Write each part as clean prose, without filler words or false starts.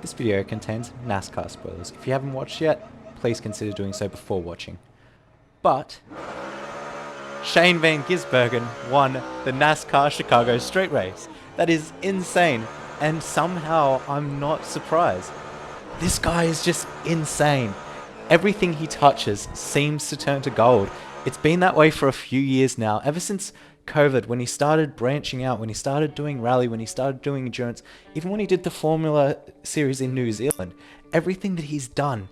This video contains NASCAR spoilers. If you haven't watched yet, please consider doing so before watching. But Shane Van Gisbergen won the NASCAR Chicago Street Race. That is insane, and somehow I'm not surprised. This guy is just insane. Everything he touches seems to turn to gold. It's been that way for a few years now, ever since COVID, when he started branching out, when he started doing rally, when he started doing endurance, even when he did the Formula Series in New Zealand. Everything that he's done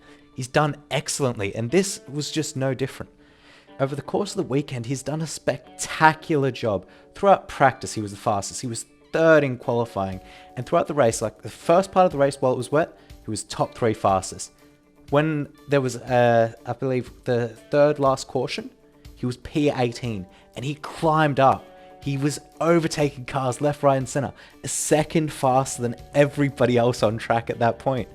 excellently, and this was just no different. Over the course of the weekend, he's done a spectacular job. Throughout practice, he was the fastest. He was third in qualifying, and throughout the race, like the first part of the race while it was wet, he was top 3 fastest. When there was, I believe, the third last caution, he was P18, and he climbed up. He was overtaking cars left, right, and center, a second faster than everybody else on track at that point.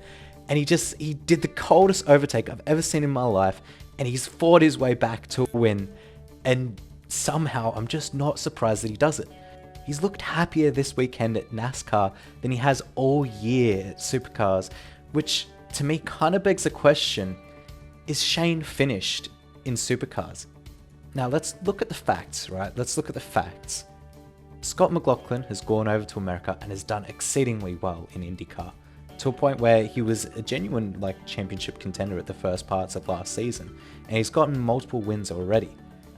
And he did the coldest overtake I've ever seen in my life, and he's fought his way back to a win. And somehow, I'm just not surprised that he does it. He's looked happier this weekend at NASCAR than he has all year at Supercars, which to me kind of begs the question, is Shane finished in Supercars? Now let's look at the facts, right? Let's look at the facts. Scott McLaughlin has gone over to America and has done exceedingly well in IndyCar, to a point where he was a genuine championship contender at the first parts of last season, and he's gotten multiple wins already.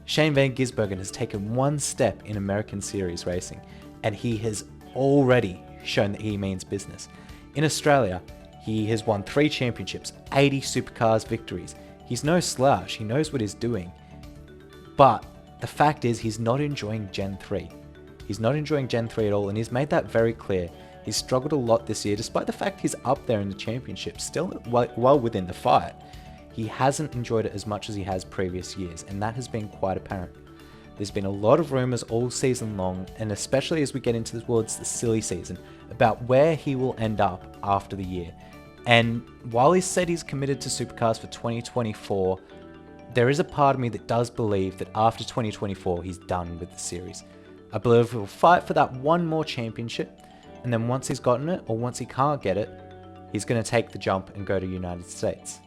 Shane Van Gisbergen has taken one step in American Series racing, and he has already shown that he means business. In Australia, he has won 3 championships, 80 Supercars victories. He's no slouch, he knows what he's doing. But the fact is, he's not enjoying Gen 3. He's not enjoying Gen 3 at all, and he's made that very clear. He's struggled a lot this year, despite the fact he's up there in the championship, still well within the fight. He hasn't enjoyed it as much as he has previous years, and that has been quite apparent. There's been a lot of rumours all season long, and especially as we get towards the silly season, about where he will end up after the year. And while he said he's committed to Supercars for 2024, there is a part of me that does believe that after 2024, he's done with the series. I believe he'll fight for that one more championship, and then once he's gotten it, or once he can't get it, he's going to take the jump and go to the United States.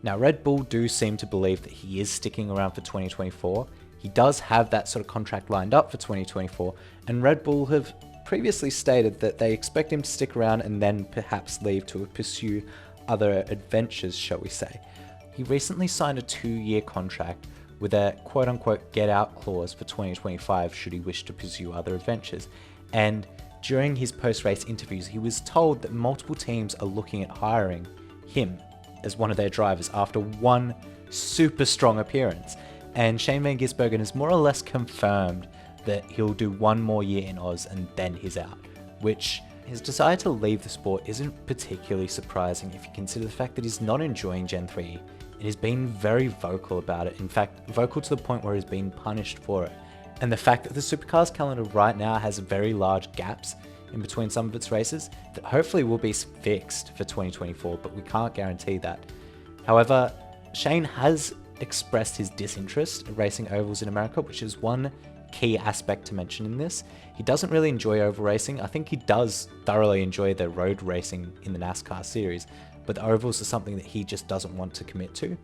Now, Red Bull do seem to believe that he is sticking around for 2024. He does have that sort of contract lined up for 2024, and Red Bull have previously stated that they expect him to stick around and then perhaps leave to pursue other adventures, shall we say. He recently signed a 2-year contract with a quote-unquote get-out clause for 2025 should he wish to pursue other adventures. And during his post-race interviews, he was told that multiple teams are looking at hiring him as one of their drivers after one super strong appearance. And Shane Van Gisbergen has more or less confirmed that he'll do one more year in Oz and then he's out, which his desire to leave the sport isn't particularly surprising if you consider the fact that he's not enjoying Gen 3. And he's been very vocal about it. In fact, vocal to the point where he's been punished for it. And the fact that the Supercars calendar right now has very large gaps in between some of its races that hopefully will be fixed for 2024, but we can't guarantee that. However, Shane has expressed his disinterest in racing ovals in America, which is one key aspect to mention in this. He doesn't really enjoy oval racing. I think he does thoroughly enjoy the road racing in the NASCAR series, but the ovals are something that he just doesn't want to commit to.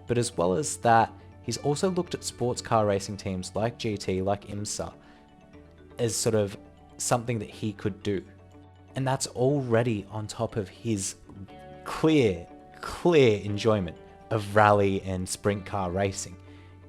But as well as that, he's also looked at sports car racing teams like GT, like IMSA, as sort of something that he could do. And that's already on top of his clear enjoyment of rally and sprint car racing.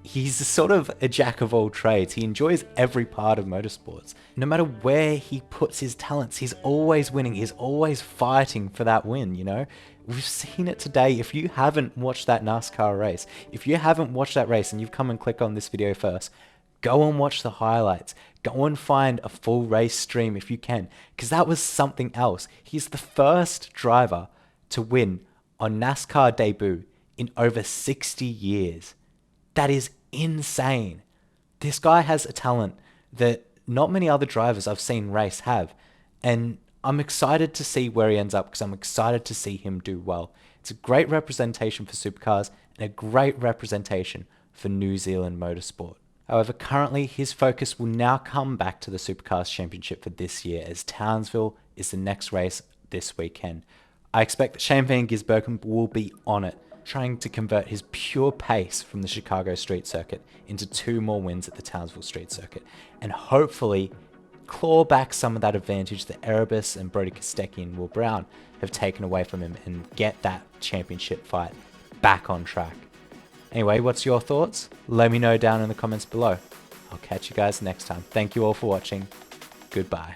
He's sort of a jack of all trades. He enjoys every part of motorsports. No matter where he puts his talents, he's always winning. He's always fighting for that win, you know? We've seen it today. If you haven't watched that NASCAR race, if you haven't watched that race and you've come and clicked on this video first, go and watch the highlights. Go and find a full race stream if you can, because that was something else. He's the first driver to win on NASCAR debut in over 60 years. That is insane. This guy has a talent that not many other drivers I've seen race have. And I'm excited to see where he ends up because I'm excited to see him do well. It's a great representation for Supercars and a great representation for New Zealand motorsport. However, currently his focus will now come back to the Supercars Championship for this year, as Townsville is the next race this weekend. I expect that Shane Van Gisbergen will be on it, trying to convert his pure pace from the Chicago Street Circuit into 2 more wins at the Townsville Street Circuit, and hopefully claw back some of that advantage that Erebus and Brody Kostecki and Will Brown have taken away from him and get that championship fight back on track. Anyway, what's your thoughts? Let me know down in the comments below. I'll catch you guys next time. Thank you all for watching. Goodbye.